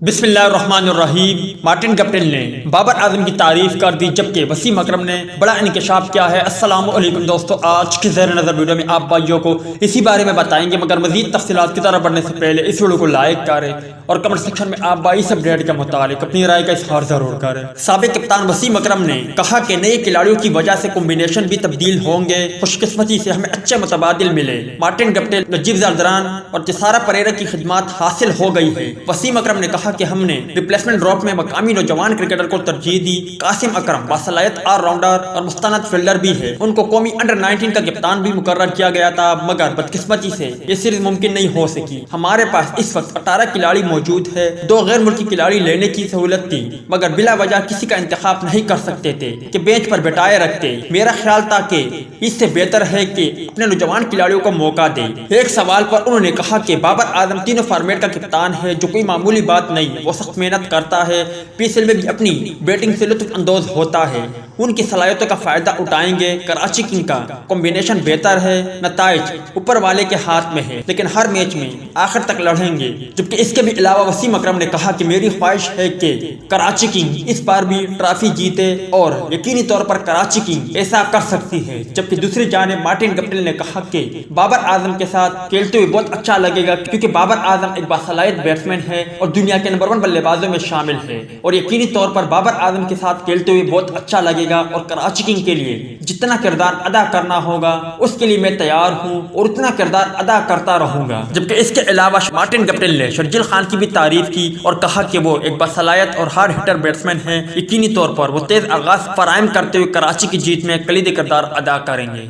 بسم اللہ الرحمن الرحیم۔ مارٹن گپٹل نے بابر اعظم کی تعریف کر دی جبکہ وسیم اکرم نے بڑا انکشاف کیا ہے۔ السلام علیکم دوستو، آج کے زیر نظر ویڈیو میں آپ بھائیوں کو اسی بارے میں بتائیں گے، مگر مزید تفصیلات کی طرف بڑھنے سے پہلے اس ویڈیو کو لائک کریں اور کمنٹ سیکشن میں آپ بھائی اس اپڈیٹ کے متعلق اپنی رائے کا اظہار ضرور کریں۔ سابق کپتان وسیم اکرم نے کہا کہ نئے کھلاڑیوں کی وجہ سے کمبینیشن بھی تبدیل ہوں گے، خوش قسمتی سے ہمیں اچھے متبادل ملے۔ مارٹن گپٹل، نجیب زردران اور تسارا پریرا کی خدمات حاصل ہو گئی ہے۔ وسیم اکرم نے کہا کہ ہم نے ریپلیسمنٹ ڈراپ میں مقامی نوجوان کرکٹر کو ترجیح دی۔ قاسم اکرم باصلاحیت آل راؤنڈر اور مستند فیلڈر بھی ہے، ان کو قومی انڈر-19 کا کپتان بھی مقرر کیا گیا تھا، مگر بدقسمتی سے یہ سیریز ممکن نہیں ہو سکی۔ ہمارے پاس اس وقت 18 کھلاڑی موجود ہے، 2 غیر ملکی کھلاڑی لینے کی سہولت تھی، مگر بلا وجہ کسی کا انتخاب نہیں کر سکتے تھے کہ بینچ پر بٹھائے رکھتے۔ میرا خیال تھا کہ اس سے بہتر ہے کہ اپنے نوجوان کھلاڑیوں کو موقع دیں۔ ایک سوال پر انہوں نے کہا کہ بابر اعظم تینوں فارمیٹ کا کپتان ہے، جو کوئی معمولی بات نہیں، وہ سخت محنت کرتا ہے، پی ایس ایل میں بھی اپنی بیٹنگ سے لطف اندوز ہوتا ہے، ان کی صلاحیتوں کا فائدہ اٹھائیں گے۔ کراچی کنگ کا کمبینیشن بہتر ہے، نتائج اوپر والے کے ہاتھ میں ہے، لیکن ہر میچ میں آخر تک لڑیں گے۔ جبکہ اس کے بھی علاوہ وسیم اکرم نے کہا کہ میری خواہش ہے کہ کراچی کنگ اس بار بھی ٹرافی جیتے اور یقینی طور پر کراچی کنگ ایسا کر سکتی ہے۔ جبکہ دوسری جانب مارٹن گپٹل نے کہا کہ بابر اعظم کے ساتھ کھیلتے ہوئے بہت اچھا لگے گا، کیونکہ بابر اعظم ایک باصلاحیت بیٹسمین ہے اور دنیا کے نمبر 1 بلے بازوں میں شامل ہے، اور یقینی طور پر بابر اعظم کے ساتھ کھیلتے ہوئے بہت اچھا لگے گا، اور کراچی کنگ کے لیے جتنا کردار ادا کرنا ہوگا اس کے لیے میں تیار ہوں اور اتنا کردار ادا کرتا رہوں گا۔ جبکہ اس کے علاوہ مارٹن گپٹل نے شرجیل خان کی بھی تعریف کی اور کہا کہ وہ ایک باصلاحیت اور ہارڈ ہٹر بیٹسمین ہیں، یقینی طور پر وہ تیز آغاز فراہم کرتے ہوئے کراچی کی جیت میں کلیدی کردار ادا کریں گے۔